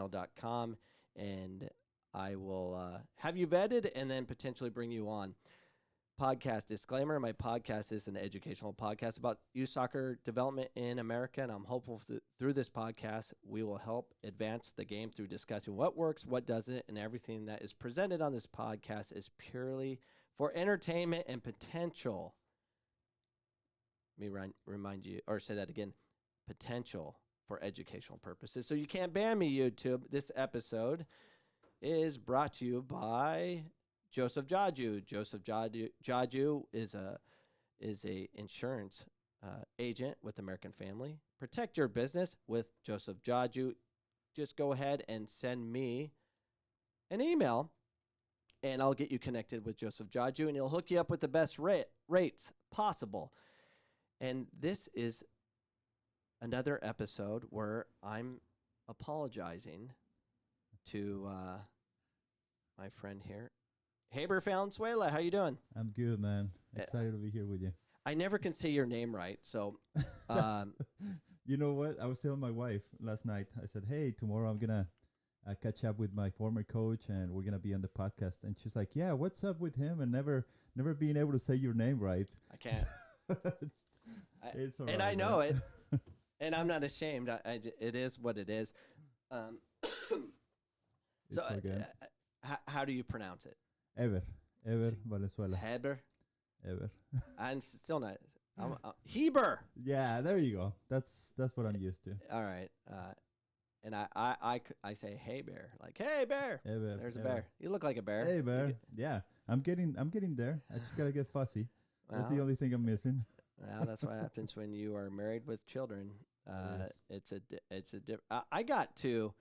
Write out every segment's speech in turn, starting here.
gmail.com, and I will have you vetted and then potentially bring you on. Podcast disclaimer: my podcast is an educational podcast about youth soccer development in America, and I'm hopeful through this podcast we will help advance the game through discussing what works, what doesn't, and everything that is presented on this podcast is purely for entertainment and potential. Let me remind you, or say that again, potential for educational purposes. So you can't ban me, YouTube. This episode is brought to you by Joseph Jaju. Joseph Jaju is a insurance agent with American Family. Protect your business with Joseph Jaju. Just go ahead and send me an email, and I'll get you connected with Joseph Jaju, and he'll hook you up with the best rates possible. And this is another episode where I'm apologizing to my friend here, Heber Valenzuela. How you doing? I'm good, man. Excited to be here with you. I never can say your name right, so you know what? I was telling my wife last night. I said, "Hey, tomorrow I'm gonna catch up with my former coach, and we're gonna be on the podcast." And she's like, "Yeah, what's up with him and never being able to say your name right?" I can't. It's all and right, I know man. it, and I'm not ashamed. It is what it is. So, okay. How do you pronounce it? Heber Valenzuela. Heber. Heber. I'm still not. Heber. Yeah, there you go. That's what I'm used to. All right. And I say, "Hey bear," like, "Hey bear." Heber, There's a Heber. bear. You look like a bear. Hey bear. Yeah, I'm getting there. I just gotta get fussy. That's the only thing I'm missing. Well, that's what happens when you are married with children. Yes. I got to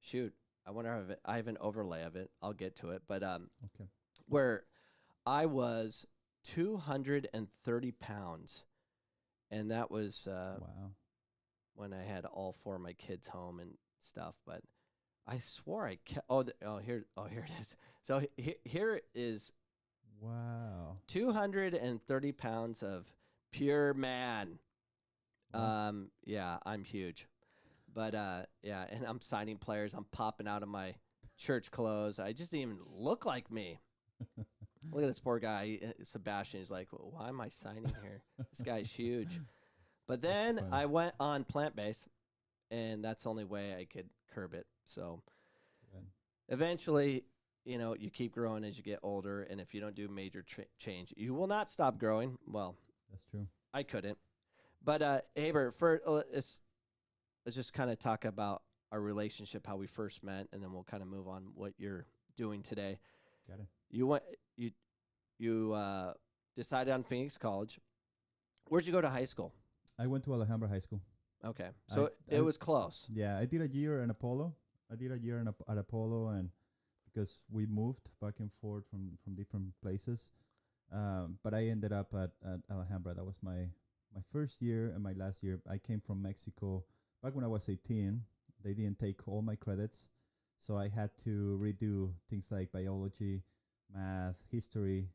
shoot. I wonder if I have an overlay of it. I'll get to it, but Okay. where I was 230 pounds, and that was Wow. when I had all four of my kids home and stuff. But I swore I kept. Here it is. So here is Wow. 230 pounds of pure man. Wow. Yeah, I'm huge. But yeah, and I'm signing players. I'm popping out of my church clothes. I just didn't even look like me. Look at this poor guy, Sebastian. He's like, well, why am I signing here? This guy's huge. But then funny. I went on plant-based, and that's the only way I could curb it. So Good. eventually, you keep growing as you get older, and if you don't do major change, you will not stop growing. Well, That's true. I couldn't. But Heber, let's just kind of talk about our relationship, how we first met, and then we'll kind of move on what you're doing today. Got it. You decided on Phoenix College. Where'd you go to high school? I went to Alhambra High School. Okay, so I- it was close. Yeah, I did a year in Apollo. At Apollo, and because we moved back and forth from different places, but I ended up at Alhambra. That was my first year and my last year. I came from Mexico back when I was 18. They didn't take all my credits, so I had to redo things like biology, math, history,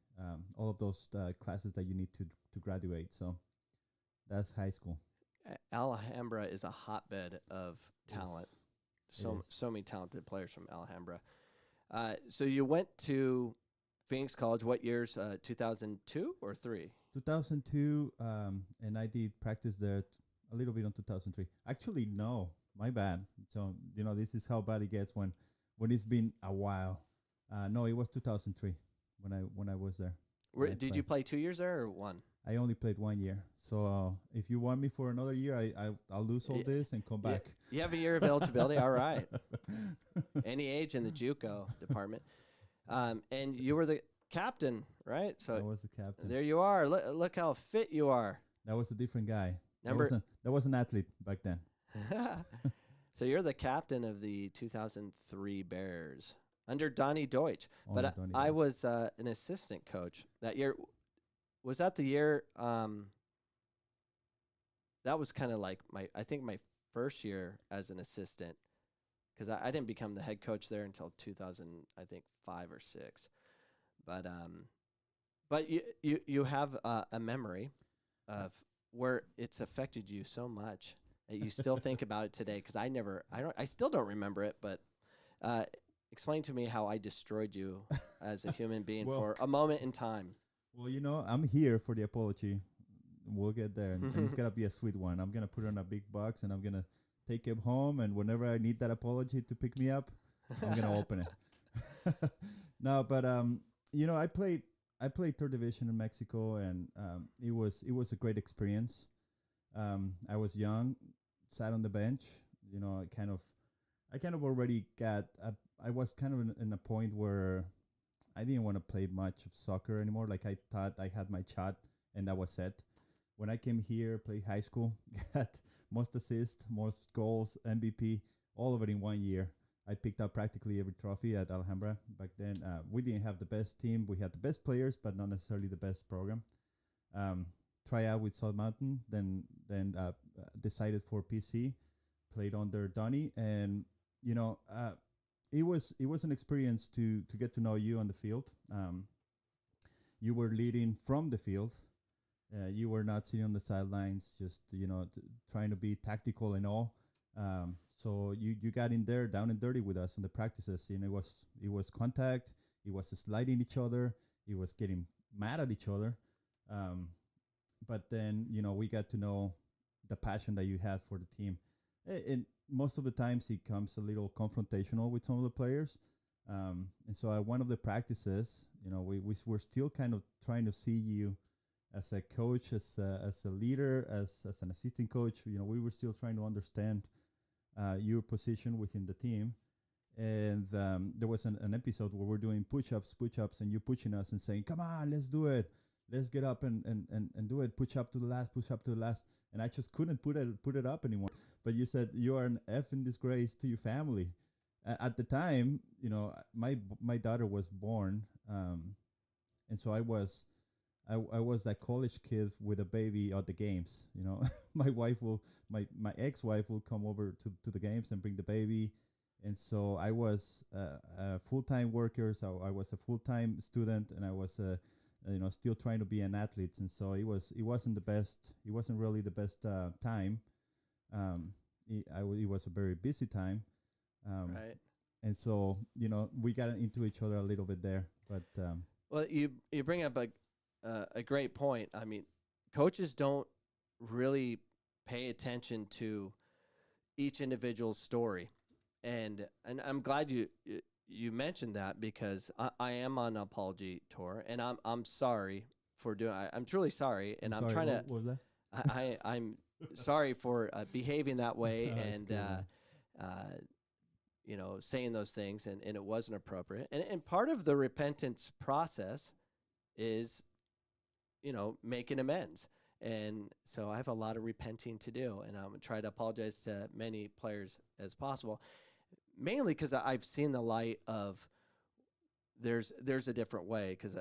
all of those classes that you need to graduate. So that's high school. Alhambra is a hotbed of talent. It is. So many talented players from Alhambra. So you went to Phoenix College. What years? 2002 or 3? 2002, and I did practice there a little bit on 2003. Actually, no, my bad. So this is how bad it gets when it's been a while. No, it was 2003 when I was there. Did you play 2 years there or 1? I only played 1 year. So if you want me for another year, I'll lose all this and come back. You have a year of eligibility. All right. Any age in the JUCO department. And you were the captain, right? So I was the captain. there you are. Look how fit you are. That was a different guy. Number That was an athlete back then. So you're the captain of the 2003 Bears under Donnie Deutsch. Only But Donnie I Deutsch. was an assistant coach that year. Was that the year? That was kind of like I think my first year as an assistant, because I didn't become the head coach there until 2000, I think 5 or 6. But you have a memory of where it's affected you so much that you still think about it today. Because I still don't remember it, but Uh, explain to me how I destroyed you as a human being Well, for a moment in time. well, I'm here for the apology. We'll get there, and it's gonna be a sweet one. I'm gonna put it on a big box, and I'm gonna take it home. And whenever I need that apology to pick me up, I'm gonna open it. No, but I played third division in Mexico, and it was a great experience. I was young, sat on the bench. I kind of already got. I was kind of in a point where I didn't want to play much of soccer anymore. Like I thought I had my shot, and that was it. When I came here, played high school, got most assists, most goals, MVP, all of it in 1 year. I picked up practically every trophy at Alhambra. Back then, we didn't have the best team. We had the best players, but not necessarily the best program. Um, try out with South Mountain, then decided for PC, played under Donny, and you know, it was an experience to get to know you on the field. You were leading from the field. You were not sitting on the sidelines, just trying to be tactical and all. So you got in there down and dirty with us in the practices. It was contact. It was sliding each other. It was getting mad at each other. Um, but then we got to know the passion that you had for the team. And most of the times it comes a little confrontational with some of the players. And so at one of the practices, we were still kind of trying to see you as a coach, as a leader, as an assistant coach. We were still trying to understand your position within the team. And there was an episode where we're doing push-ups, and you pushing us and saying, come on, let's do it. Let's get up and do it. Push up to the last, push up to the last. And I just couldn't put it up anymore. But you said you are an effing disgrace to your family. At the time, my daughter was born. And so I was that college kid with a baby at the games. My ex-wife will come over to the games and bring the baby. And so I was a full-time worker. So I was a full-time student, and I was still trying to be an athlete. And so it wasn't the best. It wasn't really the best time. It was a very busy time. Right. And so we got into each other a little bit there. But Well, you bring up a great point. I mean, coaches don't really pay attention to each individual's story, and I'm glad you mentioned that, because I am on an apology tour, and I'm sorry for doing. I'm truly sorry, and I'm sorry, trying to. what was that? I'm sorry for behaving that way, That's and cool, man. saying those things, and it wasn't appropriate. And part of the repentance process is making amends. And so I have a lot of repenting to do, and I'm going to try to apologize to many players as possible, mainly because I've seen the light of there's a different way. Because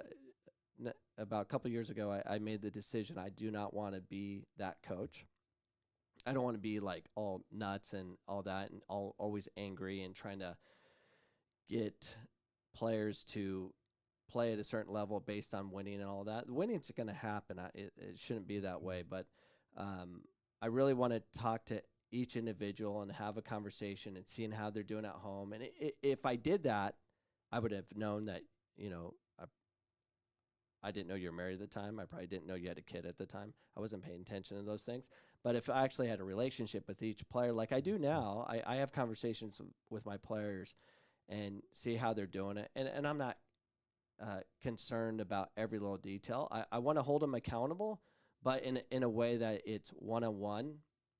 about a couple years ago, I made the decision I do not want to be that coach. I don't want to be like all nuts and all that, and always angry and trying to get players to play at a certain level based on winning and all that. Winning's going to happen. It shouldn't be that way. But I really want to talk to each individual and have a conversation and seeing how they're doing at home. And if I did that, I would have known that, I didn't know you were married at the time. I probably didn't know you had a kid at the time. I wasn't paying attention to those things. But if I actually had a relationship with each player like I do now, I have conversations with my players and see how they're doing it. And I'm not concerned about every little detail. I want to hold them accountable, but in a way that it's one-on-one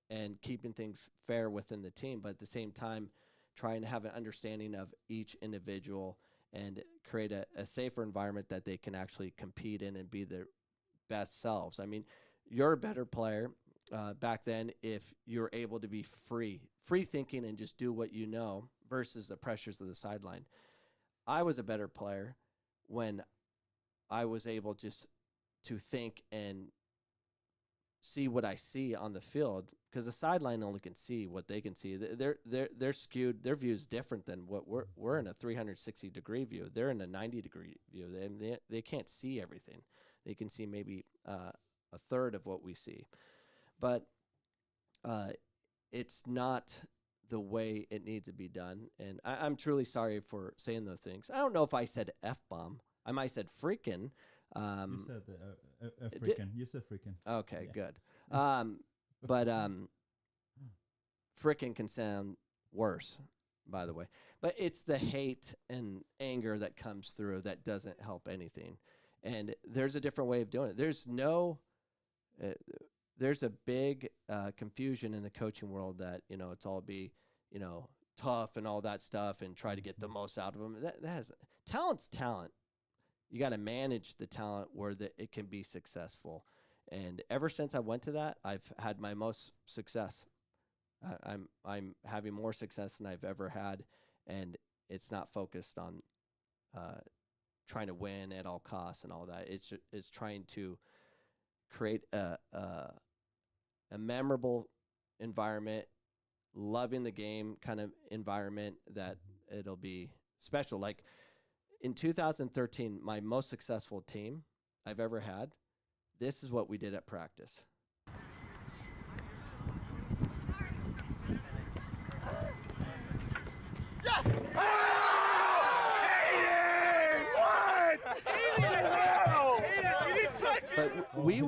and keeping things fair within the team, but at the same time trying to have an understanding of each individual and create a safer environment that they can actually compete in and be their best selves. I mean, you're a better player back then if you're able to be free thinking and just do what you know versus the pressures of the sideline. I was a better player when I was able just to think and see what I see on the field, because the sideline only can see what they can see. They're skewed. Their view is different than what we're in a 360-degree view. They're in a 90-degree view. They can't see everything. They can see maybe a third of what we see, but it's not the way it needs to be done. And I'm truly sorry for saying those things. I don't know if I said F-bomb. I might have said freaking. You said freaking. You said freaking. Okay, Yeah. good. But frickin' can sound worse, by the way. But it's the hate and anger that comes through that doesn't help anything. And there's a different way of doing it. There's a big confusion in the coaching world that, it's all be, tough and all that stuff and try to get the most out of them. Talent's talent. You got to manage the talent where it can be successful. And ever since I went to that, I've had my most success. I'm having more success than I've ever had, and it's not focused on trying to win at all costs and all that. It's trying to create a memorable environment, loving the game kind of environment that it'll be special. Like in 2013, my most successful team I've ever had, this is what we did at practice. Yes! But we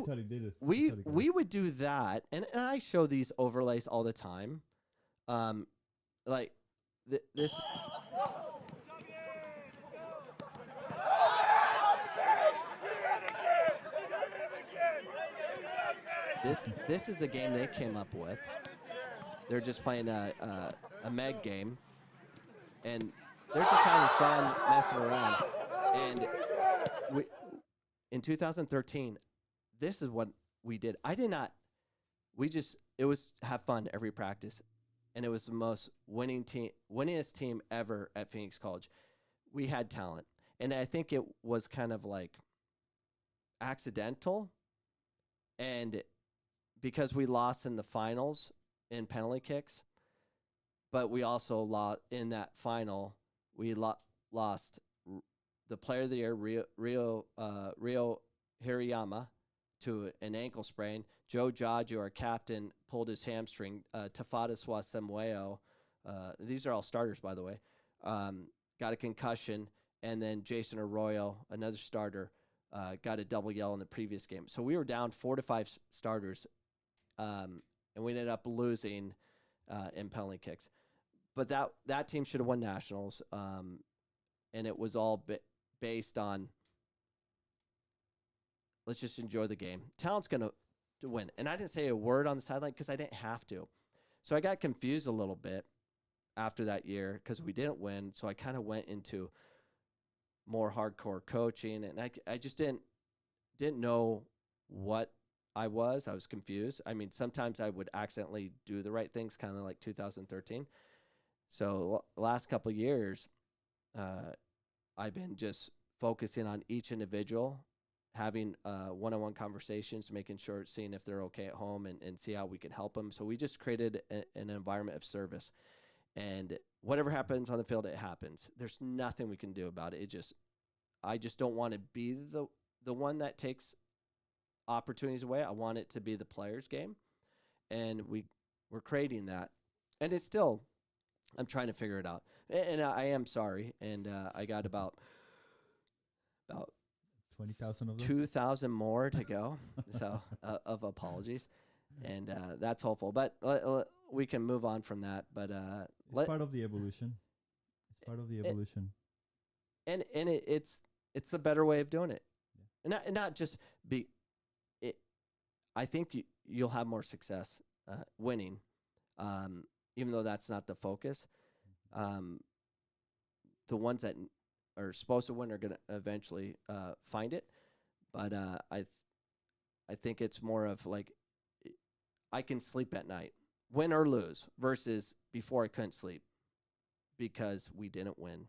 would do that, and I show these overlays all the time. Like this. This is a game they came up with. They're just playing a Meg game, and they're just having fun messing around. And in 2013, this is what we did. It was have fun every practice, and it was the most winningest team ever at Phoenix College. We had talent, and I think it was kind of like accidental, and because we lost in the finals in penalty kicks, but we also lost in that final. We lost the player of the year, Rio Hirayama, to an ankle sprain. Joe Jaju, our captain, pulled his hamstring. Tafada Samueo, these are all starters, by the way, got a concussion. And then Jason Arroyo, another starter, got a double yellow in the previous game. So we were down 4 to 5 starters, and we ended up losing in penalty kicks. But that team should have won nationals, and it was all based on let's just enjoy the game. Talent's going to win. And I didn't say a word on the sideline because I didn't have to. So I got confused a little bit after that year because we didn't win. So I kind of went into more hardcore coaching, and I just didn't know what I was. I was confused. I mean, sometimes I would accidentally do the right things, kind of like 2013. So last couple of years, I've been just focusing on each individual, having one-on-one conversations, making sure, seeing if they're okay at home and see how we can help them. So we just created an environment of service. And whatever happens on the field, it happens. There's nothing we can do about it. I just don't want to be the one that takes opportunities away. I want it to be the players' game. And we're creating that. And it's still, I'm trying to figure it out. And I am sorry. And I got about 20,000 of those? 2,000 more to go. So of apologies. And that's hopeful. But we can move on from that. But it's part of the evolution. It's part of the evolution. And it's the better way of doing it. Yeah. And not just be it. I think you'll have more success winning, even though that's not the focus. The ones that are supposed to win are going to eventually find it. But I think it's more of like I can sleep at night, win or lose, versus before I couldn't sleep because we didn't win.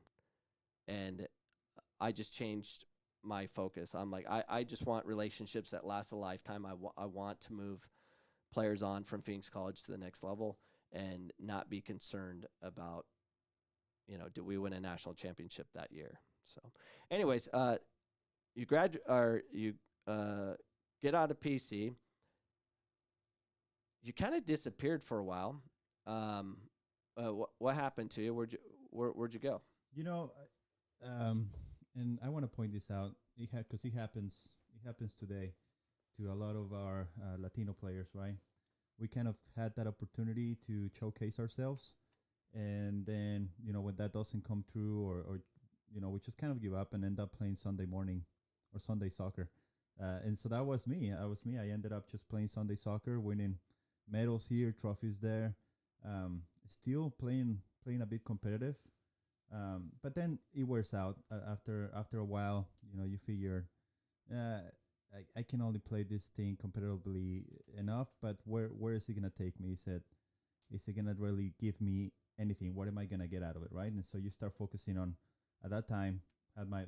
And I just changed my focus. I'm like, I just want relationships that last a lifetime. I want to move players on from Phoenix College to the next level and not be concerned about, did we win a national championship that year? So anyways, you graduate or you get out of PC. You kind of disappeared for a while, What happened to you? Where'd you go? You know, um, and I want to point this out because it happens. It happens today to a lot of our Latino players, right? We kind of had that opportunity to showcase ourselves, and then when that doesn't come true, or we just kind of give up and end up playing Sunday morning or Sunday soccer. And so that was me. I ended up just playing Sunday soccer, winning medals here, trophies there. Still playing a bit competitive, but then it wears out after a while. You figure, uh, I can only play this thing competitively enough, but where is it gonna take me? Is it gonna really give me anything? What am I gonna get out of it, right? And so you start focusing on. At that time, had my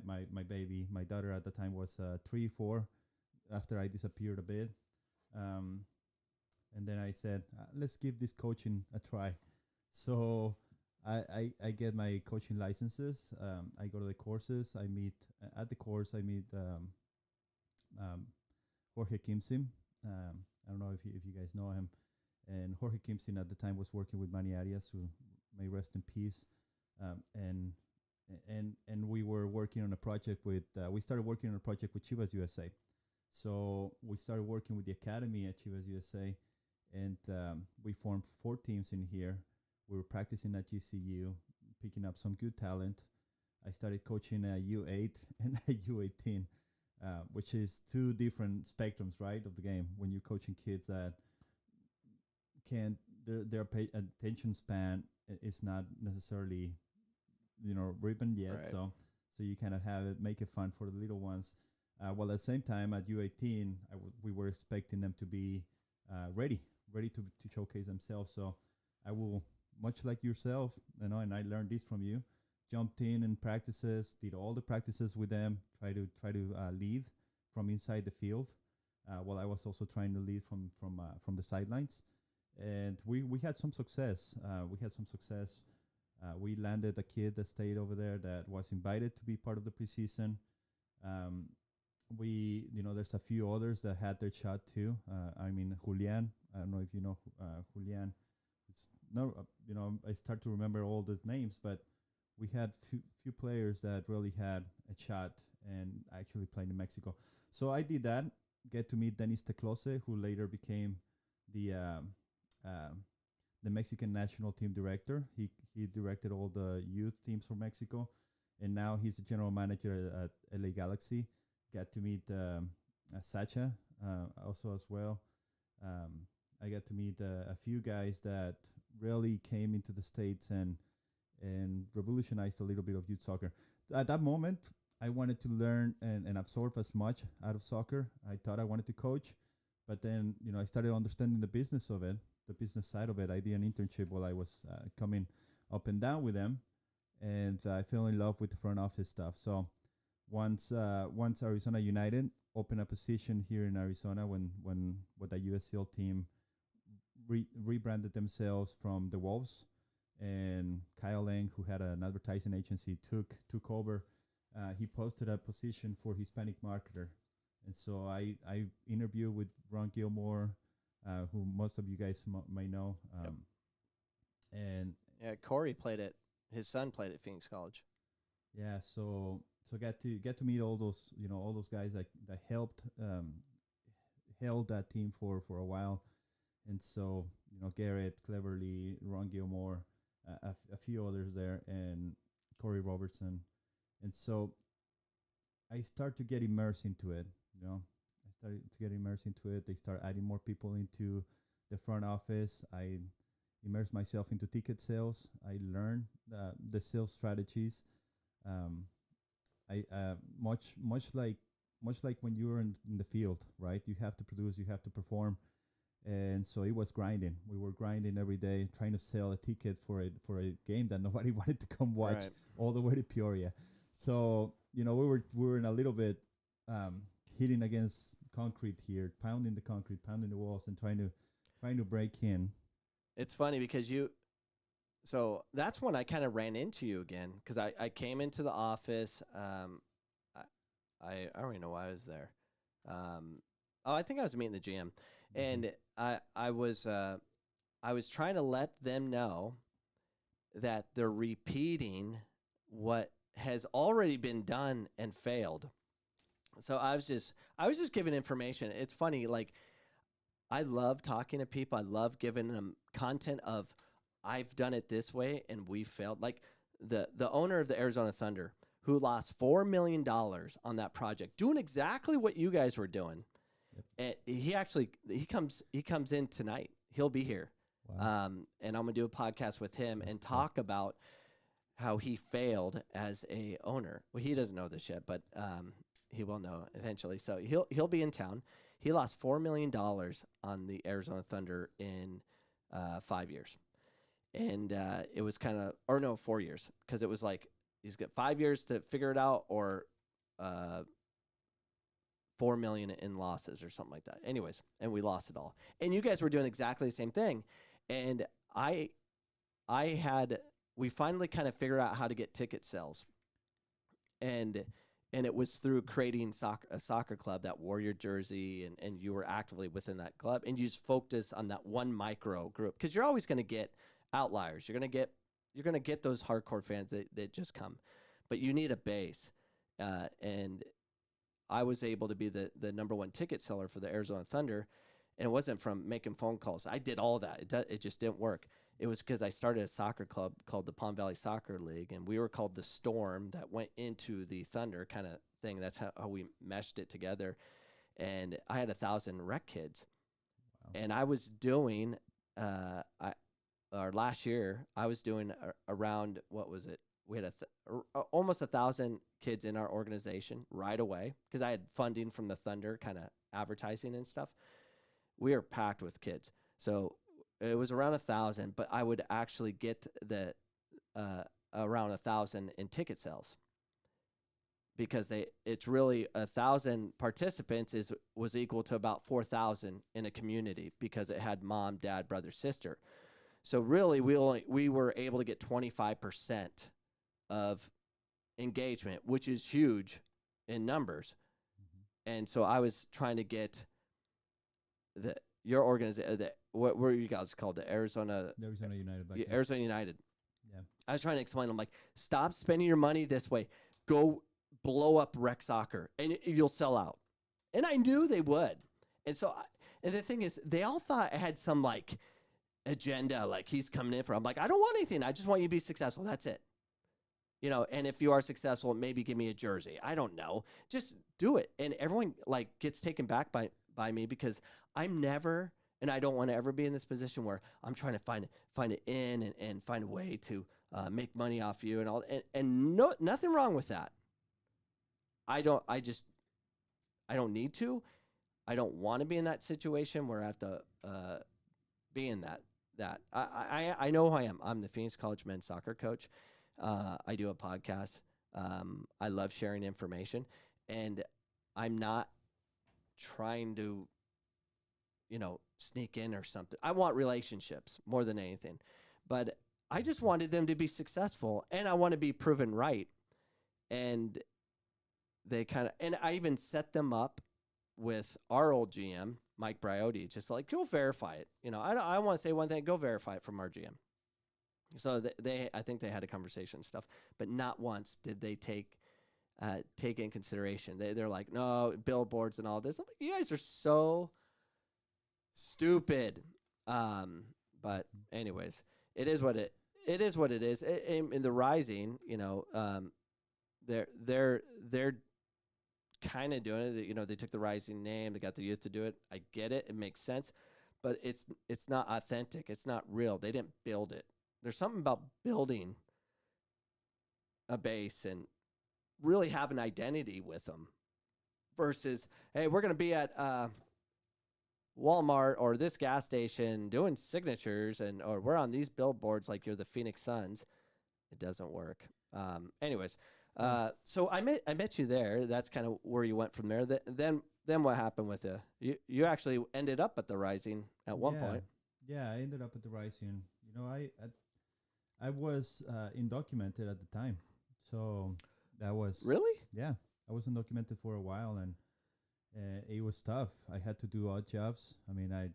baby, my daughter at the time was 3, 4. After I disappeared a bit, um, and then I said, let's give this coaching a try. So I get my coaching licenses. I go to the courses. I meet at the course. I meet um, Jorge Kimsim. I don't know if you guys know him. And Jorge Kimsin at the time was working with Manny Arias, who may rest in peace. And we were working on a project with. We started working on a project with Chivas USA. So we started working with the academy at Chivas USA, and we formed 4 teams in here. We were practicing at GCU, picking up some good talent. I started coaching a U8 and a U18, which is 2 different spectrums, right, of the game. When you're coaching kids that can't, their attention span is not necessarily, ribbon yet. Right. So you kind of have it, make it fun for the little ones. While at the same time at U18, we were expecting them to be ready to showcase themselves. So I will, much like yourself, and I learned this from you, jumped in practices, did all the practices with them, try to lead from inside the field, while I was also trying to lead from the sidelines. And we had some success. We landed a kid that stayed over there that was invited to be part of the preseason. There's a few others that had their shot too. Julian. I don't know if you know Julian. It's no, I start to remember all the names, but we had few players that really had a shot and actually played in Mexico. So I did that. Get to meet Denis Teclose, who later became the Mexican national team director. He directed all the youth teams for Mexico, and now he's the general manager at LA Galaxy. Got to meet Sacha also as well. I got to meet a few guys that really came into the States and revolutionized a little bit of youth soccer. At that moment, I wanted to learn and absorb as much out of soccer. I thought I wanted to coach, but then I started understanding the business of it, the business side of it. I did an internship while I was coming up and down with them, and I fell in love with the front office stuff. So once Arizona United opened a position here in Arizona, when the USCL team rebranded themselves from the Wolves, and Kyle Lang, who had an advertising agency, took over. He posted a position for Hispanic marketer, and so I interviewed with Ron Gilmore, who most of you guys may know, Yep. and Yeah, Corey played it. His son played at Phoenix College. yeah, so get to meet all those guys that helped held that team for a while, and so Garrett Cleverly, Ron Gilmore, a few others there, and Corey Robertson, and so I start to get immersed into it. I started to get immersed into it. They start adding more people into the front office. I immersed myself into ticket sales. I learned the sales strategies. I much like when you're in the field, right? You have to produce, you have to perform, and so it was grinding. We were grinding every day, trying to sell a ticket for a game that nobody wanted to come watch, Right. all the way to Peoria. So we were in a little bit hitting against concrete here, pounding the concrete, pounding the walls, and trying to break in. It's funny because so that's when I kind of ran into you again, because I came into the office. I don't even know why I was there. I think I was meeting the GM, and I was trying to let them know that they're repeating what has already been done and failed. So I was just giving information. It's funny, like I love talking to people. I love giving them content of I've done it this way and we failed. Like the owner of the Arizona Thunder who lost $4 million on that project, doing exactly what you guys were doing. Yep. And he comes in tonight. He'll be here. Wow. And I'm gonna do a podcast with him That's and cool. talk about how he failed as a owner. Well, he doesn't know this yet, but he will know eventually. So he'll be in town. He lost $4 million on the Arizona Thunder in 5 years, and it was kind of, or no, 4 years, because it was like he's got 5 years to figure it out, or 4 million in losses or something like that. Anyways, and we lost it all. And you guys were doing exactly the same thing, and we finally kind of figured out how to get ticket sales, and it was through creating a soccer club that wore your jersey, and you were actively within that club, and you just focused on that one micro group, because you're always going to get outliers. You're going to get those hardcore fans that just come, but you need a base, and I was able to be the number one ticket seller for the Arizona Thunder, and it wasn't from making phone calls. I did all that. It just didn't work. It was because I started a soccer club called the Palm Valley Soccer League, and we were called the Storm that went into the Thunder kind of thing. That's how we meshed it together. And I had 1,000 rec kids. Wow. And I was doing, last year, I was doing around, what was it? We had almost 1,000 kids in our organization right away because I had funding from the Thunder, kind of advertising and stuff. We are packed with kids. So it was around 1,000, but I would actually get the around 1,000 in ticket sales because it's really 1,000 participants was equal to about 4,000 in a community because it had mom, dad, brother, sister. So really, we were able to get 25% of engagement, which is huge in numbers. Mm-hmm. And so I was trying to get your organization. What were you guys called? The Arizona United. Arizona United. Yeah. I was trying to explain. I'm like, stop spending your money this way. Go blow up rec soccer, and you'll sell out. And I knew they would. And so, and the thing is, they all thought I had some like agenda, like he's coming in for. I'm like, I don't want anything. I just want you to be successful. That's it. You know, and if you are successful, maybe give me a jersey. I don't know. Just do it. And everyone like gets taken back by me because I'm never. And I don't want to ever be in this position where I'm trying to find it in and find a way to make money off you and all. And nothing wrong with that. I don't need to. I don't want to be in that situation where I have to be in that. I know who I am. I'm the Phoenix College men's soccer coach. I do a podcast. I love sharing information, and I'm not trying to, sneak in or something. I want relationships more than anything, but I just wanted them to be successful, and I want to be proven right. And and I even set them up with our old GM, Mike Briotti, just like, go verify it. I want to say one thing, go verify it from our GM. So I think they had a conversation and stuff, but not once did they take in consideration. They're like, no, billboards and all this. I'm like, you guys are so stupid. But anyways, it is what it is. In the Rising, they're kind of doing it. They took the Rising name, they got the youth to do it. I get it. It makes sense, but it's not authentic. It's not real. They didn't build it. There's something about building a base and really have an identity with them versus, hey, we're going to be at Walmart or this gas station doing signatures or we're on these billboards like you're the Phoenix Suns. It doesn't work. Anyways, so I met you there. That's kind of where you went from there. Then what happened with you actually ended up at the Rising at one point. Yeah, I ended up at the Rising. I was undocumented at the time, so that was really. Yeah, I was undocumented for a while, and it was tough. I had to do odd jobs. I mean, I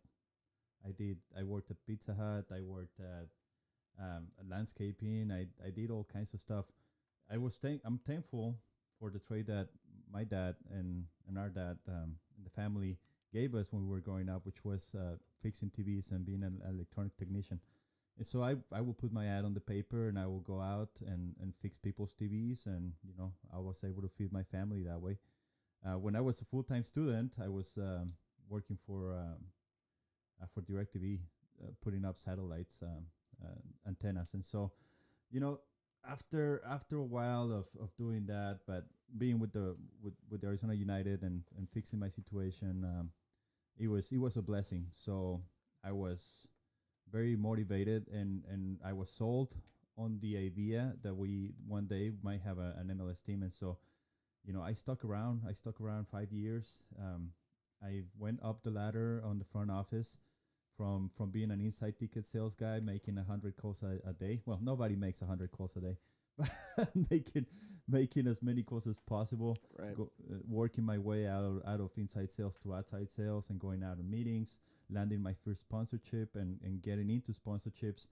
worked at Pizza Hut. I worked at landscaping. I did all kinds of stuff. I'm thankful for the trade that my dad and our dad and the family gave us when we were growing up, which was fixing TVs and being an electronic technician. And so I will put my ad on the paper and I will go out and fix people's TVs, and I was able to feed my family that way. When I was a full-time student, I was working for DirecTV, putting up satellites antennas, and so you know after a while of doing that, but being with Arizona United and fixing my situation, it was a blessing. So I was very motivated, and I was sold on the idea that we one day might have an MLS team. And so I stuck around. I stuck around 5 years. I went up the ladder on the front office from being an inside ticket sales guy, making 100 calls a day. Well, nobody makes 100 calls a day, but making as many calls as possible. Right. Working my way out of inside sales to outside sales, and going out on meetings, landing my first sponsorship, and getting into sponsorships.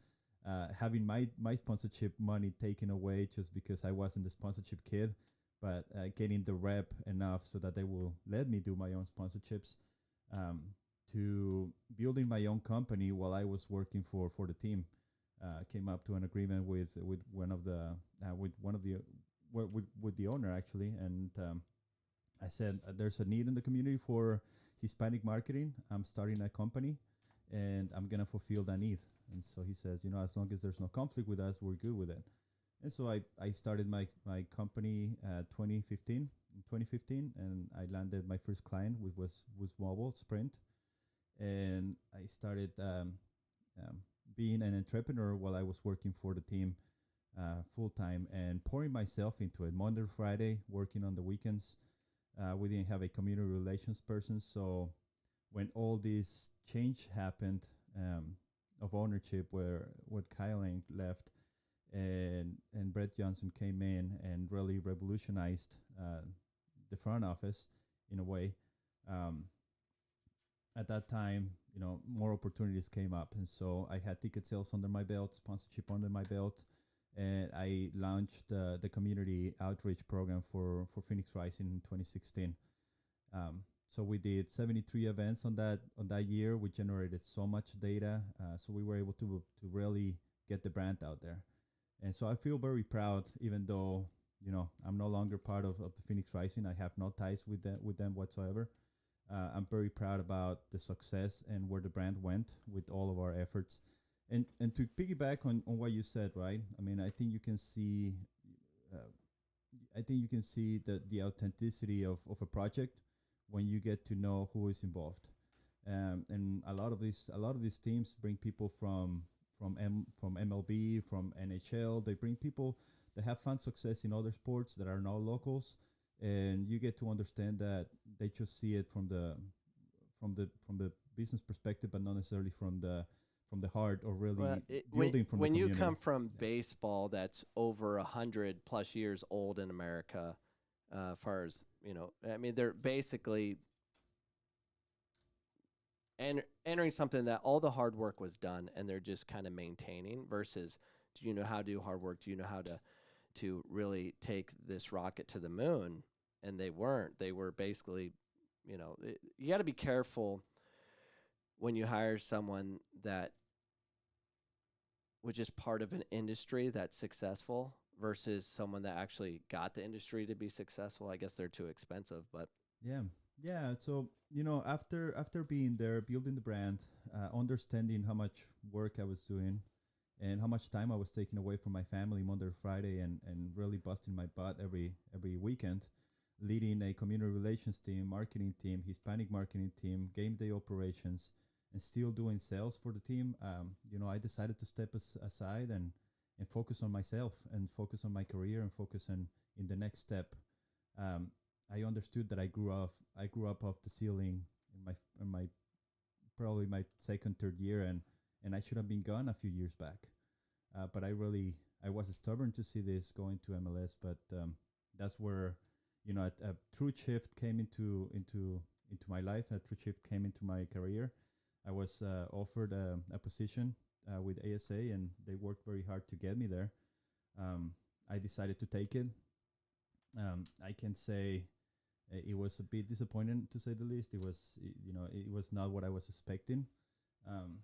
Having my sponsorship money taken away just because I wasn't the sponsorship kid, but getting the rep enough so that they will let me do my own sponsorships, to building my own company while I was working for the team. Came up to an agreement with one of the with the owner, actually, and I said, there's a need in the community for Hispanic marketing. I'm starting a company, and I'm gonna fulfill that need. And so he says, as long as there's no conflict with us, we're good with it. And so I started my company 2015, and I landed my first client, which was mobile Sprint, and I started being an entrepreneur while I was working for the team full time, and pouring myself into it Monday to Friday, working on the weekends. We didn't have a community relations person, so when all this change happened, of ownership, where Kyle Lang left, and Brett Johnson came in and really revolutionized the front office in a way. At that time, more opportunities came up, and so I had ticket sales under my belt, sponsorship under my belt, and I launched the community outreach program for Phoenix Rising in 2016. So we did 73 events on that year. We generated so much data, so we were able to really get the brand out there. And so I feel very proud, even though I'm no longer part of the Phoenix Rising. I have no ties with them whatsoever. I'm very proud about the success and where the brand went with all of our efforts. And to piggyback on what you said, right? I mean, I think you can see the authenticity of a project when you get to know who is involved. And a lot of these teams bring people from MLB, from NHL. They bring people that have found success in other sports that are not locals, and you get to understand that they just see it from the business perspective, but not necessarily from the heart, or really building from the community. When you come from baseball, that's over 100+ years old in America, far as I mean, they're basically entering something that all the hard work was done, and they're just kind of maintaining. Versus, do you know how to do hard work? Do you know how to really take this rocket to the moon? And they weren't. They were basically, you got to be careful when you hire someone that was just part of an industry that's successful versus someone that actually got the industry to be successful. I guess they're too expensive, but yeah. So after being there, building the brand, understanding how much work I was doing, and how much time I was taking away from my family Monday to Friday, and really busting my butt every weekend, leading a community relations team, marketing team, Hispanic marketing team, game day operations, and still doing sales for the team. I decided to step aside and focus on myself, and focus on my career, and focus in the next step. I understood that I grew up off the ceiling in my probably my second, third year, and I should have been gone a few years back. But I was stubborn to see this going to MLS. But that's where a true shift came into my life. A true shift came into my career. I was offered a position with ASA, and they worked very hard to get me there. I decided to take it. I can say it was a bit disappointing, to say the least. It was, it was not what I was expecting. Um,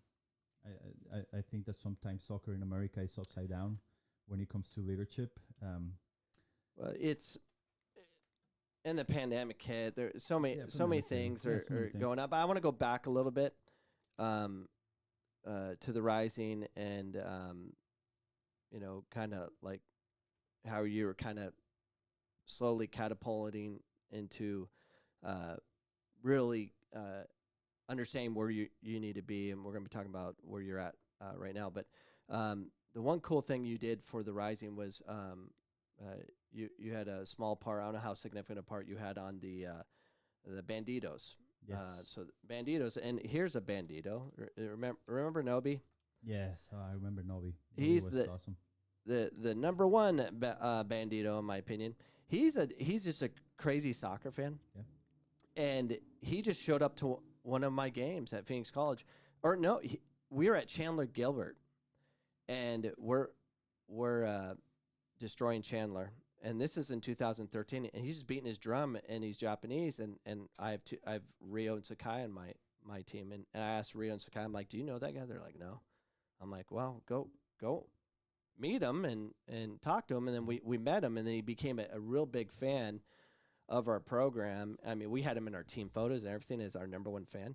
I think that sometimes soccer in America is upside down when it comes to leadership. Well, it's in the pandemic hit. There's so many things are going up. But I want to go back a little bit to the Rising and kind of like how you were kind of slowly catapulting into really understanding where you need to be, and we're going to be talking about where you're at right now. But the one cool thing you did for the Rising was you had a small part. I don't know how significant a part you had on the Banditos. Yes. So Banditos, and here's a Bandito. Remember Nobi? Yes, I remember Nobi. He's was awesome. The number one Bandito, in my opinion. He's just a crazy soccer fan. Yeah. And he just showed up to one of my games at Phoenix College. Or no, we were at Chandler Gilbert, and we're destroying Chandler. And this is in 2013, and he's just beating his drum, and he's Japanese, and I have Rio and Sakai on my team, and I asked Rio and Sakai, I'm like, do you know that guy? They're like, no. I'm like, well, go meet him and talk to him, and then we met him, and then he became a real big fan of our program. I mean, we had him in our team photos and everything as our number one fan,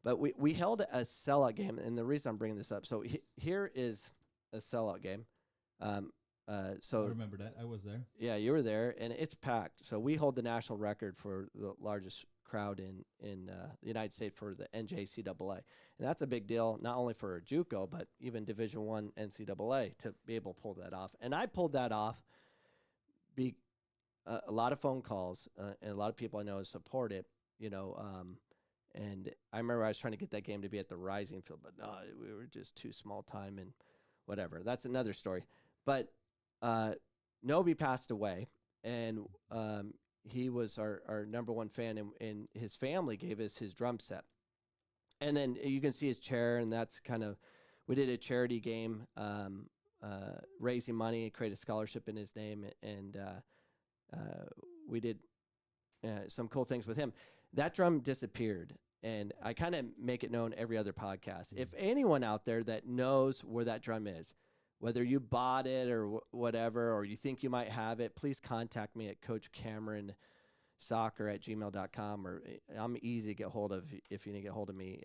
but we held a sellout game, and the reason I'm bringing this up, so here is a sellout game. So I remember that. I was there. Yeah, you were there, and it's packed. So we hold the national record for the largest crowd in the United States for the NJCAA, and that's a big deal, not only for JUCO but even Division I NCAA to be able to pull that off. And I pulled that off. A lot of phone calls and a lot of people I know support it. And I remember I was trying to get that game to be at the Rising Field, but no, we were just too small time and whatever. That's another story. But Nobi passed away, and he was our number one fan, and his family gave us his drum set. And then you can see his chair, and that's kind of, we did a charity game, raising money, create a scholarship in his name, and we did some cool things with him. That drum disappeared, and I kind of make it known every other podcast. If anyone out there that knows where that drum is, whether you bought it or whatever, or you think you might have it, please contact me at coachcameronsoccer@gmail.com, or I'm easy to get hold of if you need to get hold of me.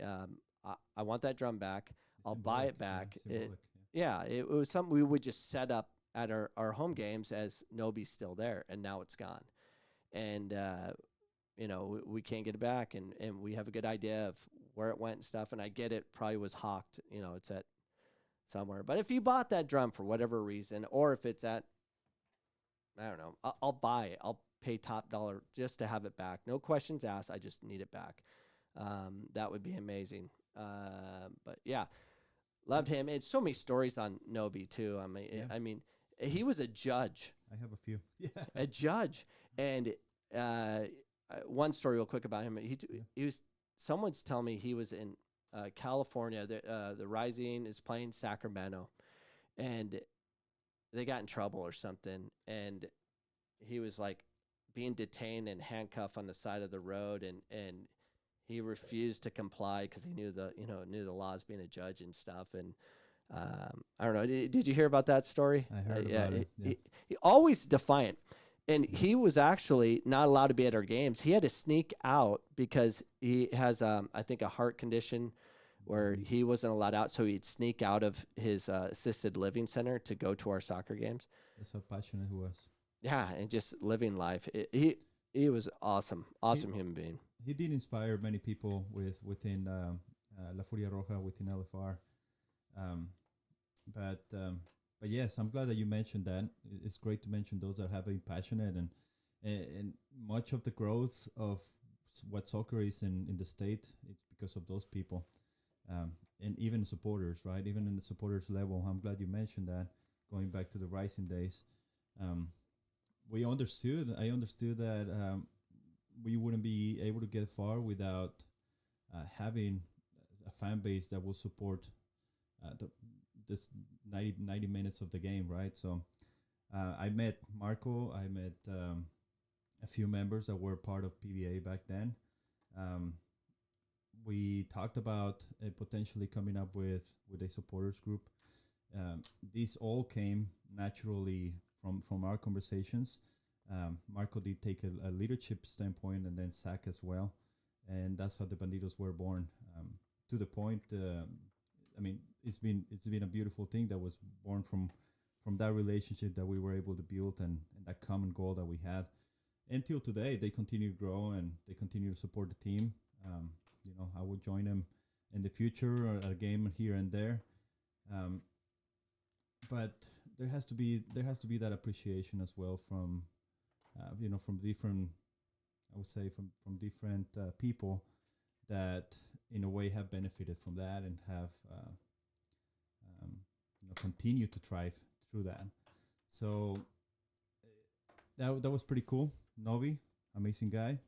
I want that drum back. I'll buy it back. It was something we would just set up at our home games as Nobi's still there, and now it's gone. And, we can't get it back, and we have a good idea of where it went and stuff, and I get it probably was hawked. It's at somewhere. But if you bought that drum for whatever reason, or if it's at, I don't know, I'll buy it. I'll pay top dollar just to have it back. No questions asked. I just need it back. That would be amazing. But yeah, loved him. It's so many stories on Nobi too. I mean, he was a judge. I have a few. Yeah, a judge. And one story real quick about him. He was. Someone's telling me he was in California. The Rising is playing Sacramento, and they got in trouble or something, and he was like being detained and handcuffed on the side of the road, and he refused to comply because he knew the laws, being a judge and stuff. And I don't know. Did you hear about that story? I heard about it. Yeah. He always defiant. And he was actually not allowed to be at our games. He had to sneak out because he has, I think, a heart condition where he wasn't allowed out. So he'd sneak out of his assisted living center to go to our soccer games. That's how passionate he was. Yeah, and just living life. He was awesome human being. He did inspire many people within La Furia Roja, within LFR. But yes, I'm glad that you mentioned that. It's great to mention those that have been passionate, and much of the growth of what soccer is in the state, it's because of those people, and even supporters, right? Even in the supporters level, I'm glad you mentioned that. Going back to the Rising days, I understood that we wouldn't be able to get far without having a fan base that will support this 90 minutes of the game, right? So I met Marco. I met a few members that were part of PBA back then. Um, we talked about potentially coming up with a supporters group. These all came naturally from our conversations. Marco did take a leadership standpoint, and then Zach as well, and that's how the Bandidos were born. To the point, I mean, it's been a beautiful thing that was born from that relationship that we were able to build, and that common goal that we had. Until today, they continue to grow and they continue to support the team. I will join them in the future or a game here and there. But there has to be that appreciation as well from from different, I would say, from different people that in a way have benefited from that and have continue to thrive through that. So that was pretty cool. Novi, amazing guy.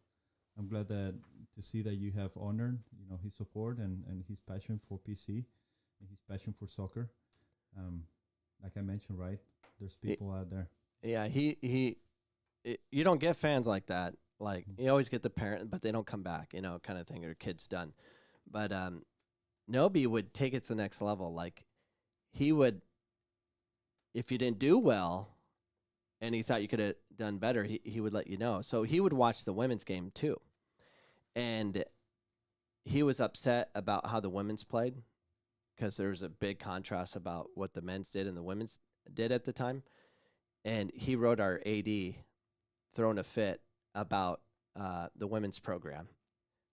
I'm glad to see that you have honored his support and his passion for PC and his passion for soccer. Like I mentioned, right? There's people out there. Yeah, you don't get fans like that. Like you always get the parent, but they don't come back, kind of thing. Or kid's done. But Nobi would take it to the next level. Like he would, if you didn't do well, and he thought you could have done better, he would let you know. So he would watch the women's game too, and he was upset about how the women's played because there was a big contrast about what the men's did and the women's did at the time. And he wrote our AD throwing a fit about the women's program,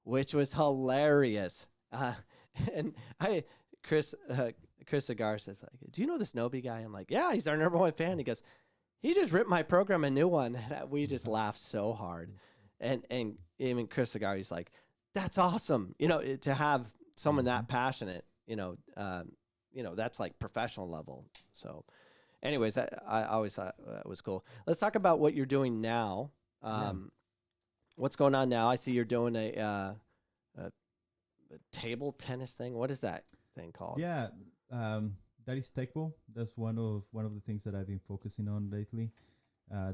which was hilarious. And Chris Agar says, like, do you know this Nobi guy? I'm like, yeah, he's our number one fan. He goes, he just ripped my program a new one. And we just laughed so hard. And even Chris Agar, he's like, that's awesome. To have someone that passionate, that's like professional level. So anyways, I always thought that was cool. Let's talk about what you're doing now. What's going on now? I see you're doing a table tennis thing. What is that thing called? Yeah, that is tech ball. That's one of the things that I've been focusing on lately.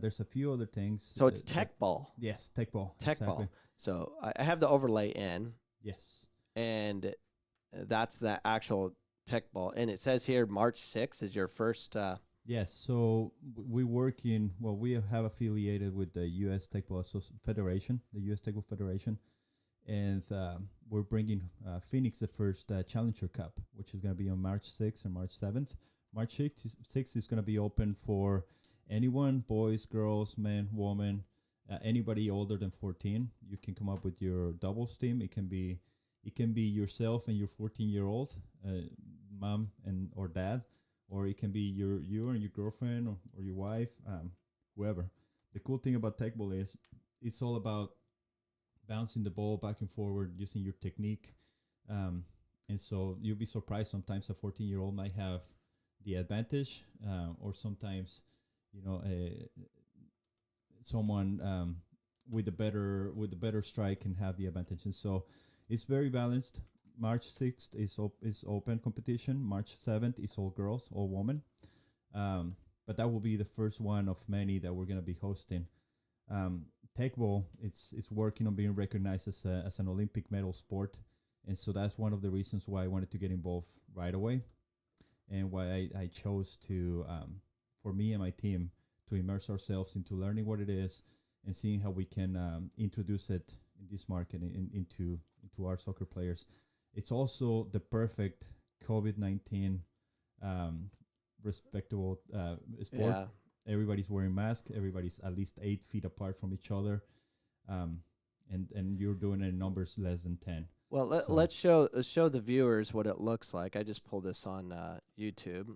There's a few other things. So it's tech ball. Yes, tech ball. Tech exactly. ball. So I have the overlay in. Yes. And that's the actual tech ball. And it says here March 6th is your first. Yes. So we have affiliated with the U.S. Tech Ball Federation, the U.S. Tech Ball Federation. And we're bringing Phoenix the first Challenger Cup, which is going to be on March 6th and March 7th. March 6th is going to be open for anyone, boys, girls, men, women, anybody older than 14. You can come up with your doubles team. It can be yourself and your 14-year-old mom or dad, or it can be you and your girlfriend or your wife, whoever. The cool thing about tech ball is it's all about bouncing the ball back and forward using your technique. And so you'll be surprised sometimes a 14-year-old might have the advantage, or sometimes, someone with the better strike can have the advantage. And so it's very balanced. March 6th is open competition. March 7th is all girls, all women. But that will be the first one of many that we're going to be hosting. Tech ball, it's working on being recognized as an Olympic medal sport, and so that's one of the reasons why I wanted to get involved right away, and why I chose to, for me and my team, to immerse ourselves into learning what it is and seeing how we can introduce it in this market into our soccer players. It's also the perfect COVID-19 respectable sport. Yeah. Everybody's wearing masks. Everybody's at least 8 feet apart from each other, and you're doing it in numbers less than 10. Well, let's show the viewers what it looks like. I just pulled this on YouTube.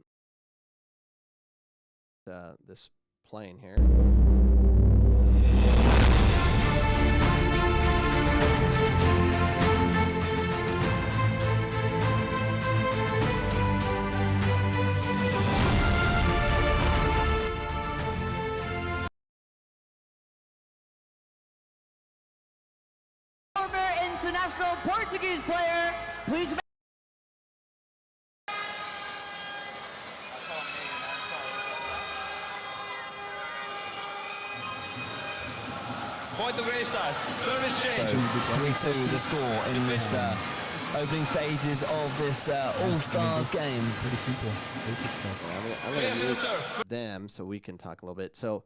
This plane here. Former international Portuguese player, please. the Grey Stars. Service change. So 3-2 the score in this opening stages of this All-Stars game. Pretty simple. Basic stuff. I'm going to use them so we can talk a little bit. So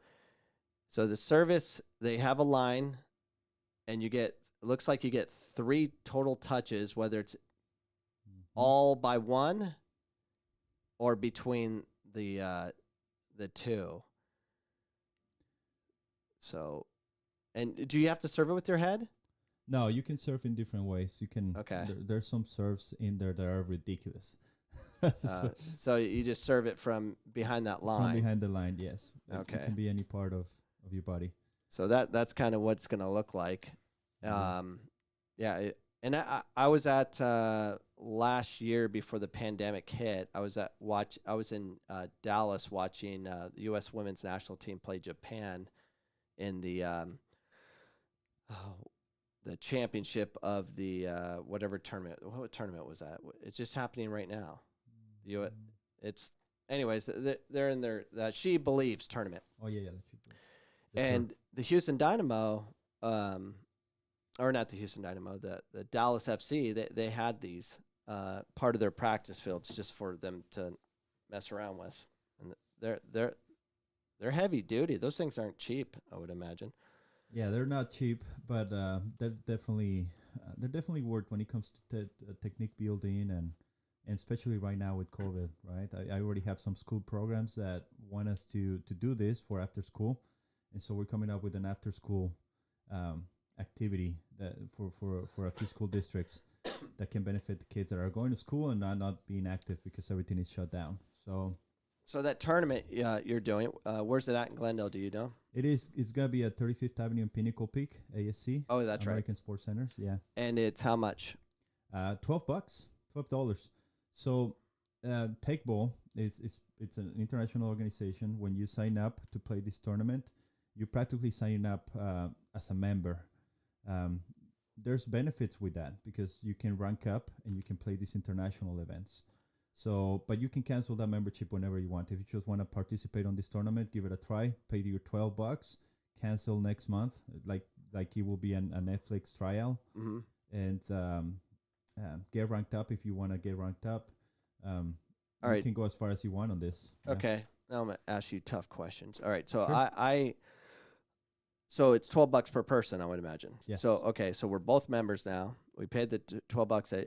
the service, they have a line, and you get, it looks like you get 3 total touches, whether it's all by one or between the 2. So, and do you have to serve it with your head? No, you can serve in different ways. You can. Okay. There's some serves in there that are ridiculous. So you just serve it from behind that line. From behind the line, yes. Okay. It can be any part of your body. So that's kind of what's going to look like. And I was at last year before the pandemic hit. I was in Dallas watching the U.S. women's national team play Japan in the championship of the whatever tournament. What tournament was that? It's just happening right now. It's anyways. They're in their She Believes tournament. Oh yeah. And the Houston Dynamo, or not the Houston Dynamo, the Dallas FC, they had these part of their practice fields just for them to mess around with, and they're heavy duty. Those things aren't cheap, I would imagine. Yeah, they're not cheap, but they're definitely worth when it comes to technique building and especially right now with COVID, right? I already have some school programs that want us to do this for after school, and so we're coming up with an after school activity that for a few school districts that can benefit the kids that are going to school and not being active because everything is shut down. So that tournament you're doing, where's it at in Glendale? Do you know? It's going to be at 35th Avenue and Pinnacle Peak, ASC. Oh, that's right. American Sports Centers, yeah. And it's how much? $12. So Take Bowl it's an international organization. When you sign up to play this tournament, you're practically signing up as a member. There's benefits with that because you can rank up and you can play these international events. So, but you can cancel that membership whenever you want. If you just want to participate on this tournament, give it a try, pay your $12, cancel next month, like it will be a Netflix trial, and get ranked up if you want to get ranked up. All right. You can go as far as you want on this. Okay. Now I'm going to ask you tough questions. All right. So sure. So it's $12 per person, I would imagine. Yes. So, okay. So we're both members now. We paid the $12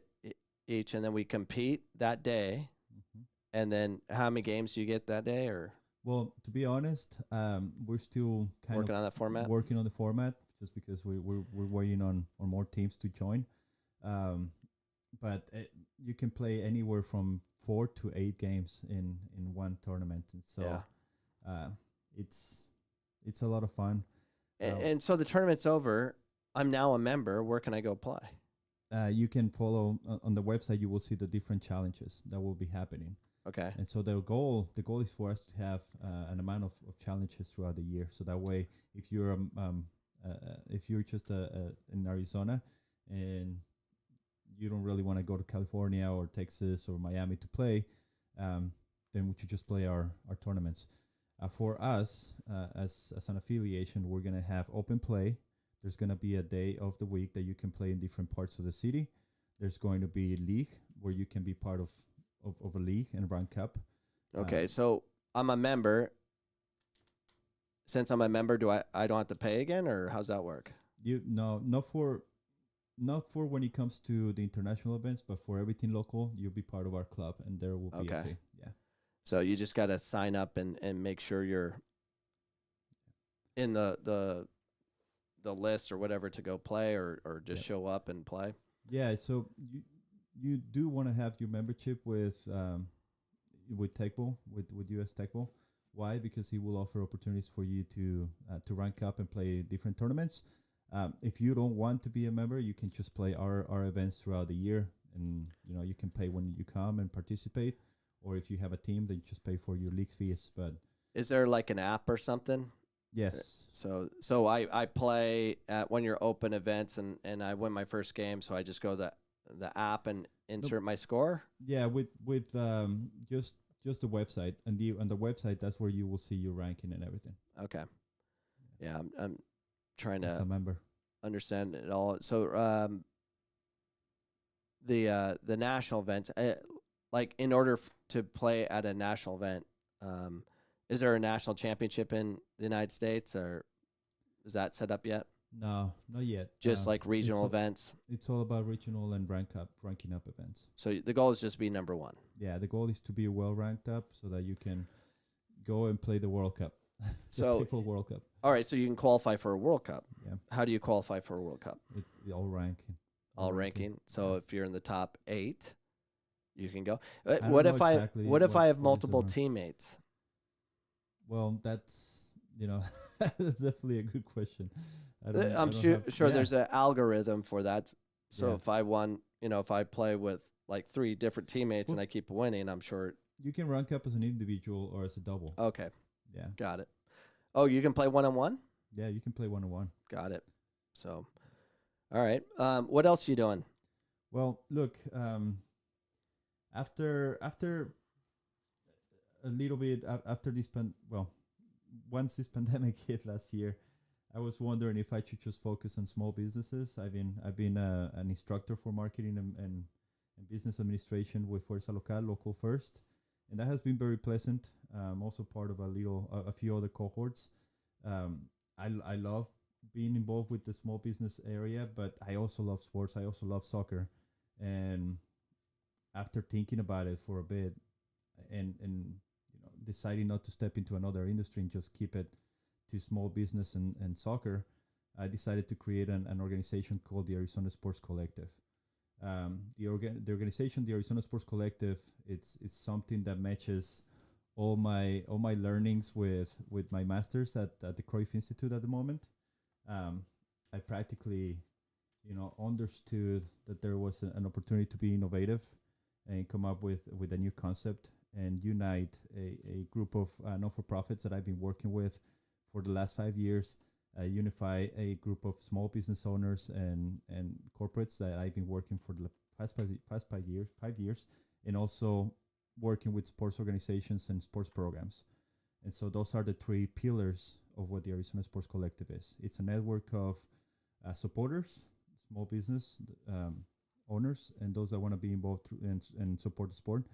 each, and then we compete that day. And then how many games do you get that day? Or well, to be honest, we're still working on that format. Working on the format, just because we're waiting on more teams to join. But you can play anywhere from 4 to 8 games in one tournament, and so it's a lot of fun. And so the tournament's over. I'm now a member. Where can I go play? You can follow on the website. You will see the different challenges that will be happening. Okay. And so the goal is for us to have an amount of challenges throughout the year. So that way, if you're just in Arizona and you don't really want to go to California or Texas or Miami to play, then we should just play our tournaments. For us, as an affiliation, we're going to have open play. There's going to be a day of the week that you can play in different parts of the city. There's going to be league where you can be part of a league and rank up. Okay, so I'm a member. Since I'm a member, I don't have to pay again, or how's that work? Not for when it comes to the international events, but for everything local, you'll be part of our club, and there will be a fee. Yeah. So you just got to sign up and make sure you're in the list or whatever to go play, or just show up and play. Yeah. So you do want to have your membership with Tech Bowl, with US Tech Bowl. Why? Because he will offer opportunities for you to rank up and play different tournaments. If you don't want to be a member, you can just play our events throughout the year, and you can pay when you come and participate. Or if you have a team, then you just pay for your league fees. But is there like an app or something? Yes. So I play at one of your open events, and I win my first game. So I just go the app and insert my score. Yeah, with just the website, and the website, that's where you will see your ranking and everything. Okay. Yeah, trying as to a member. understand it all. So the national events, like in order to play at a national event, is there a national championship in the United States, or is that set up yet? No, not yet. Just like regional it's, events. it's all about regional and ranking up events. So the goal is just to be number one. Yeah, the goal is to be well ranked up so that you can go and play the World Cup. The So people World Cup. all right, so you can qualify for a World Cup. Yeah, How do you qualify for a World Cup? all ranking. All ranking. So if you're in the top 8, you can go. don't What know if exactly what if I have what is the multiple rank. teammates? Well, that's that's definitely a good question. I don't I'm have- sure yeah, there's an algorithm for that. So Yeah. if I won, if I play with like 3 different teammates and Well- I keep winning, I'm sure. you can rank up as an individual or as a double. Okay, Yeah, got it. Oh, you can play 1-on-1? yeah, you can play 1-on-1. Got it. So, all right. What else you doing? Well, look, after a little bit after this once this pandemic hit last year, I was wondering if I should just focus on small businesses. I've been an instructor for marketing and business administration with Fuerza Local First, and that has been very pleasant. I'm also part of a few other cohorts. I love being involved with the small business area, but I also love sports. I also love soccer, and after thinking about it for a bit, and deciding not to step into another industry and just keep it to small business and soccer, I decided to create an organization called the Arizona Sports Collective. The organization, the Arizona Sports Collective, it's something that matches all my learnings with my masters at the Cruyff Institute at the moment. I practically, understood that there was an opportunity to be innovative and come up with a new concept and unite a group of non-for-profits that I've been working with for the last 5 years, unify a group of small business owners and corporates that I've been working for the past 5 years, and also working with sports organizations and sports programs. And so those are the 3 pillars of what the Arizona Sports Collective is. It's a network of supporters, small business owners, and those that want to be involved and support the sport.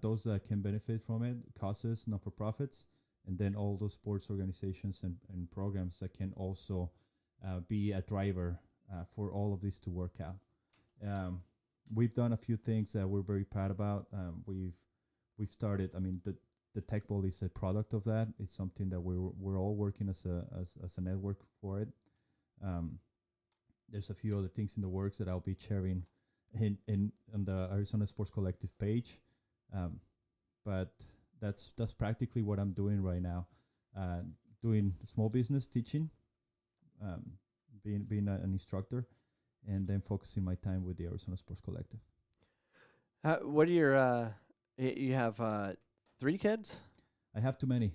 Those that can benefit from it, causes, not-for-profits, and then all those sports organizations and programs that can also be a driver for all of this to work out. We've done a few things that we're very proud about. We've started. I mean, the Tech Bowl is a product of that. It's something that we're all working as a network for it. There's a few other things in the works that I'll be sharing on the Arizona Sports Collective page. But that's practically what I'm doing right now. Doing small business teaching, being an instructor, and then focusing my time with the Arizona Sports Collective. What are your you have 3 kids? I have too many.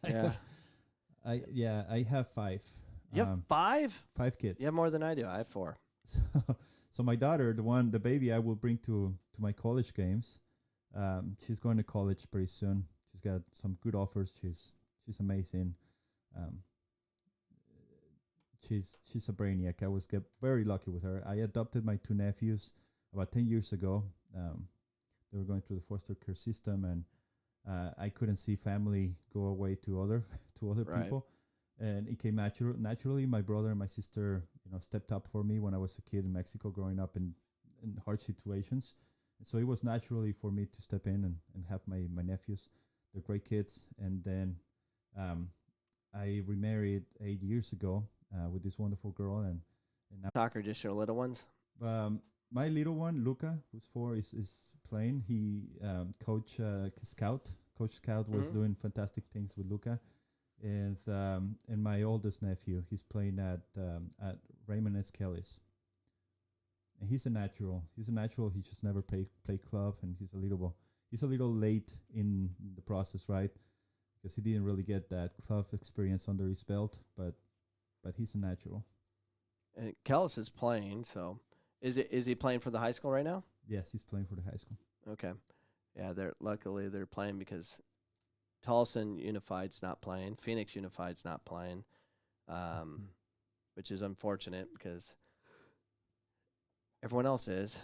Yeah. I have 5. You have 5? 5 kids. You have more than I do. I have 4. So my daughter, the baby I will bring to my college games. She's going to college pretty soon. She's got some good offers. She's amazing. She's a brainiac. I was very lucky with her. I adopted my 2 nephews about 10 years ago. They were going through the foster care system, and I couldn't see family go away to other Right. people, and it came naturally. My brother and my sister, stepped up for me when I was a kid in Mexico, growing up in hard situations. So it was naturally for me to step in and have my nephews. They're great kids. And then I remarried 8 years ago with this wonderful girl. And now Soccer, just your little ones? my little one, Luca, who's 4, is playing. He Coach Scout was doing fantastic things with Luca. And my oldest nephew, he's playing at Raymond S. Kelly's. And he's a natural. He just never played club, and he's a little late in the process, right? Because he didn't really get that club experience under his belt, but he's a natural. And Kellis is playing, so is he playing for the high school right now? Yes, he's playing for the high school. Okay. Yeah, luckily they're playing because Tolleson Unified's not playing. Phoenix Unified's not playing. which is unfortunate because everyone else is.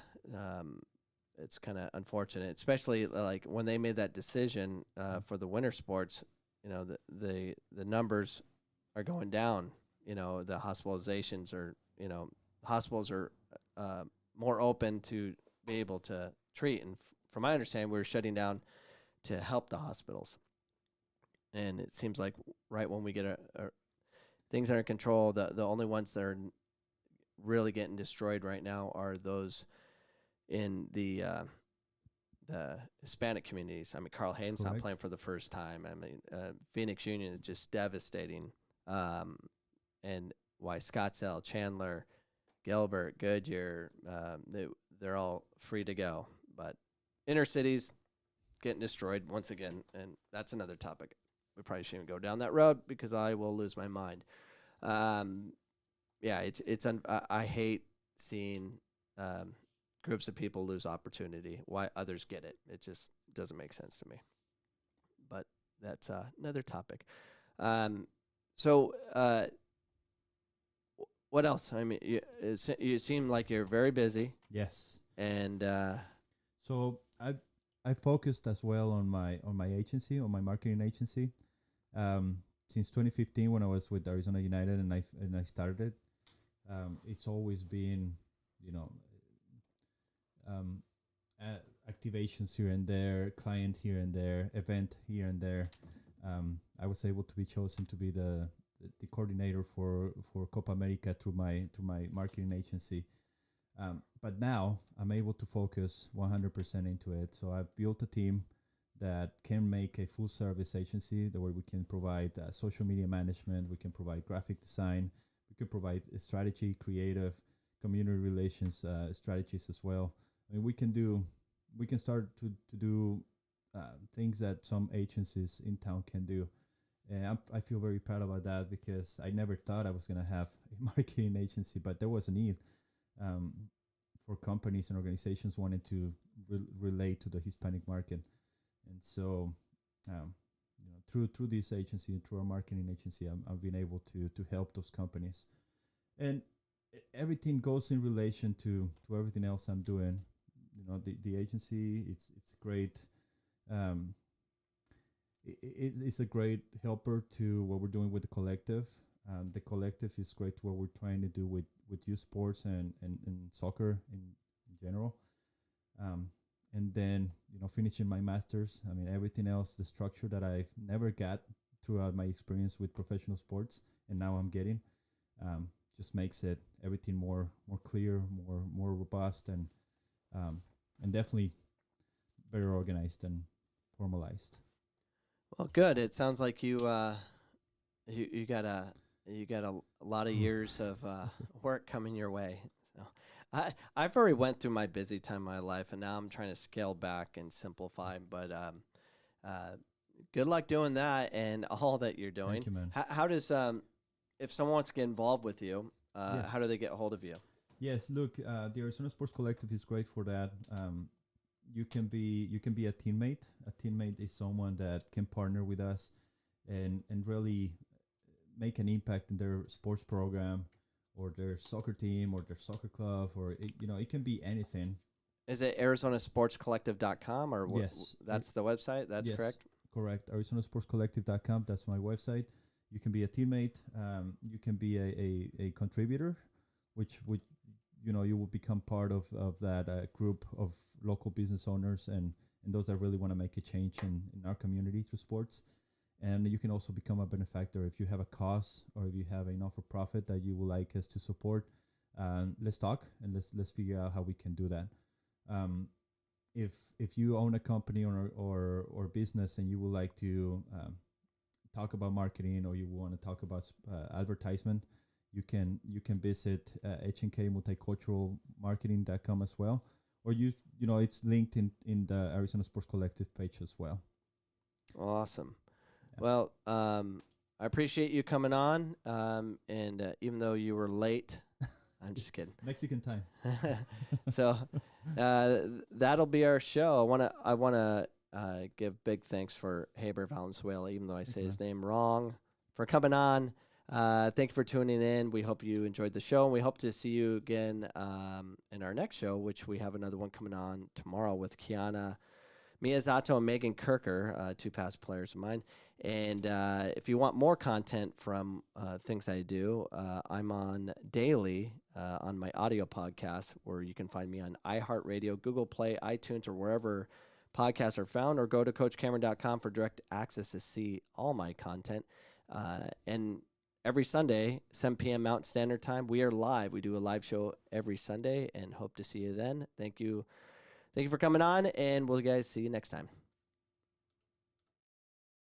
It's kind of unfortunate, especially like when they made that decision for the winter sports. You know, the numbers are going down. You know, the hospitalizations are. You know, hospitals are more open to be able to treat. And from my understanding, we're shutting down to help the hospitals. And it seems like right when we get things under control, the only ones that are really getting destroyed right now are those in the Hispanic communities. I mean, Carl Hayden's not Correct. playing for the first time. I mean, Phoenix Union is just devastating. And why Scottsdale, Chandler, Gilbert, Goodyear, they're all free to go. But inner cities getting destroyed once again, and that's another topic. We probably shouldn't go down that road because I will lose my mind. Yeah, I hate seeing groups of people lose opportunity. Why others get it? It just doesn't make sense to me. But that's another topic. So what else? I mean, you seem like you're very busy, Yes. and So I focused as well on my agency, on my marketing agency. Since 2015, when I was with Arizona United and I started it, it's always been, you know, activations here and there, client here and there, event here and there. I was able to be chosen to be the coordinator for Copa America through my marketing agency. But now I'm able to focus 100% into it. So I've built a team that can make a full service agency where we can provide social media management, we can provide graphic design, we can provide strategy, creative, community relations strategies as well. I mean, we can start to do things that some agencies in town can do. And I feel very proud about that because I never thought I was going to have a marketing agency, but there was a need for companies and organizations wanting to relate to the Hispanic market. And so, through this agency, through our marketing agency, I've been able to help those companies. And everything goes in relation to everything else I'm doing. You know, the agency, it's great. It's a great helper to what we're doing with the collective. The collective is great to what we're trying to do with youth sports and soccer in general. And then, finishing my master's. I mean, everything else, the structure that I've never got throughout my experience with professional sports, and now I'm getting, just makes it everything more clear, more robust, and definitely better organized and formalized. well, good. It sounds like you got a lot of years of work coming your way. So I've already went through my busy time in my life, and now I'm trying to scale back and simplify. But good luck doing that and all that you're doing. Thank you, man. How does if someone wants to get involved with you, Yes. how do they get a hold of you? Yes, look, the Arizona Sports Collective is great for that. You can be a teammate. A teammate is someone that can partner with us and really make an impact in their sports program or their soccer team or their soccer club, or it can be anything. Is it ArizonaSportsCollective.com or Yes. that's the website? That's Yes, correct. Correct. ArizonaSportsCollective.com. That's my website. You can be a teammate. You can be a contributor, which would you will become part of that group of local business owners and those that really want to make a change in our community through sports. And you can also become a benefactor if you have a cause or if you have a not-for-profit that you would like us to support. Let's talk and let's figure out how we can do that. If you own a company or business and you would like to talk about marketing or you want to talk about advertisement, you can visit hnkmulticulturalmarketing.com as well, or it's linked in the Arizona Sports Collective page as well. Awesome. Yeah. Well, I appreciate you coming on, and even though you were late, I'm just kidding. Mexican time. So that'll be our show. I wanna give big thanks for Heber Valenzuela, even though I say his name wrong, for coming on. Thank you for tuning in. We hope you enjoyed the show, and we hope to see you again in our next show, which we have another one coming on tomorrow with Kiana Miyazato and Megan Kirker, two past players of mine. And if you want more content from things I do, I'm on daily on my audio podcast, where you can find me on iHeartRadio, Google Play, iTunes, or wherever podcasts are found, or go to CoachCameron.com for direct access to see all my content. And every Sunday, 7 p.m. Mountain Standard Time, we are live. We do a live show every Sunday, and hope to see you then. Thank you. Thank you for coming on, and we'll guys see you next time.